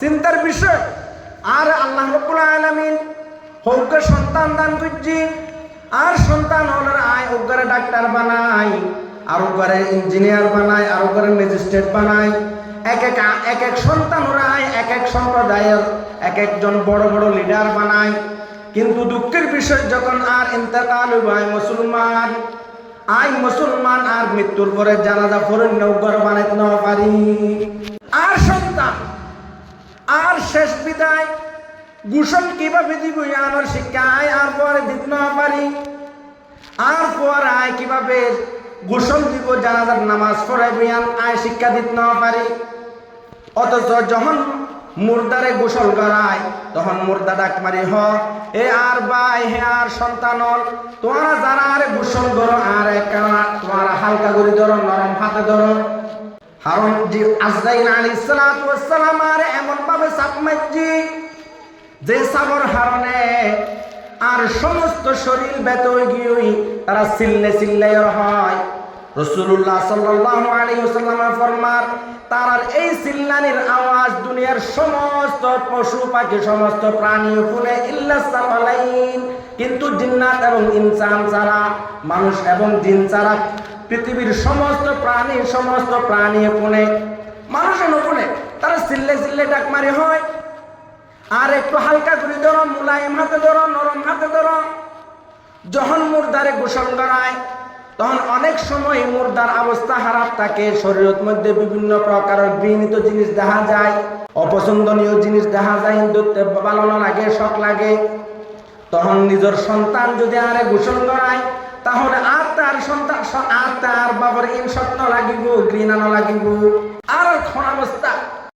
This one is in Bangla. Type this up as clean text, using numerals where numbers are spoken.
চিন্তার বিষয়। আর আল্লাহ রাব্বুল আলামিন হোক সন্তান দান করছি, আর সন্তান হলে আয় ওগরে ডাক্তার বানাই, আর ওগরে ইঞ্জিনিয়ার বানাই, আর ওগরে ম্যাজিস্ট্রেট বানাই। এক এক সন্তান ওরা এক এক সম্প্রদায়ের এক একজন বড় বড় লিডার বানায়। কিন্তু দুঃখের বিষয়, যখন আর ইন্তেকাল হয় মুসলমান আর মৃত্যুর পরে জানাজা পড়ে নৌকর বানাইতে না পারি। আর সন্তান আর শেষ বিদায় গোসল কিভাবে দিব আনোর শিক্ষা আর পরে দিতে না পারি। আর পর কিভাবে গোসল দিব, জানাজার নামাজ পড়াইবি আয় শিক্ষা দিতে না পারি। অথচ যখন মুর্দারে গোসল করায় তখন মুর্দা ডাক মারি এ আর ভাই হে আর সন্তান, তোমরা যারা আরে গোসল করো আর তোমরা হালকা করে ধরো, নরম হাতে ধরো। কারণ যে আজরাইল আলাইহিস সালাতু ওয়াস সালাম আর এমন ভাবে চাপ মারছি যে চাপর হারণে আর সমস্ত শরীর ব্যথা হয়ে গিয়ে তারা চিল্লাই হয়। রাসূলুল্লাহ সাল্লাল্লাহু আলাইহি ওয়াসাল্লাম ফরমান, তার এই চিল্লানির আওয়াজ দুনিয়ার সমস্ত পশু পাখি সমস্ত প্রাণী শুনে ইল্লা সালাইন, কিন্তু জিন্নাত এবং ইনসান ছাড়া, মানুষ এবং জিন ছাড়া পৃথিবীর সমস্ত প্রাণী শুনে, মানুষও শুনে। তারা চিল্লে ডাক মারি হয় আর একটু হালকা করে ধরো, মুলায়ম হাতে ধরো, নরম হাতে ধরো। যখন মুর্দারে গোসল করায় তখন অনেক সময় মুর্দার অবস্থা খারাপ থাকে, শরীরের মধ্যে বিভিন্ন প্রকারের ঘৃণিত জিনিস দেখা যায়, অপছন্দনীয় জিনিস দেখা যায়, হিন্দুত্বে ভালো না লাগে, শখ লাগে। তখন নিজের সন্তান যদি আরে গোসল করায় তাহলে আর তার সন্তান আর তার বাবার ইনসত্ব লাগিব, ঘৃণা লাগিব। আর কোন অবস্থা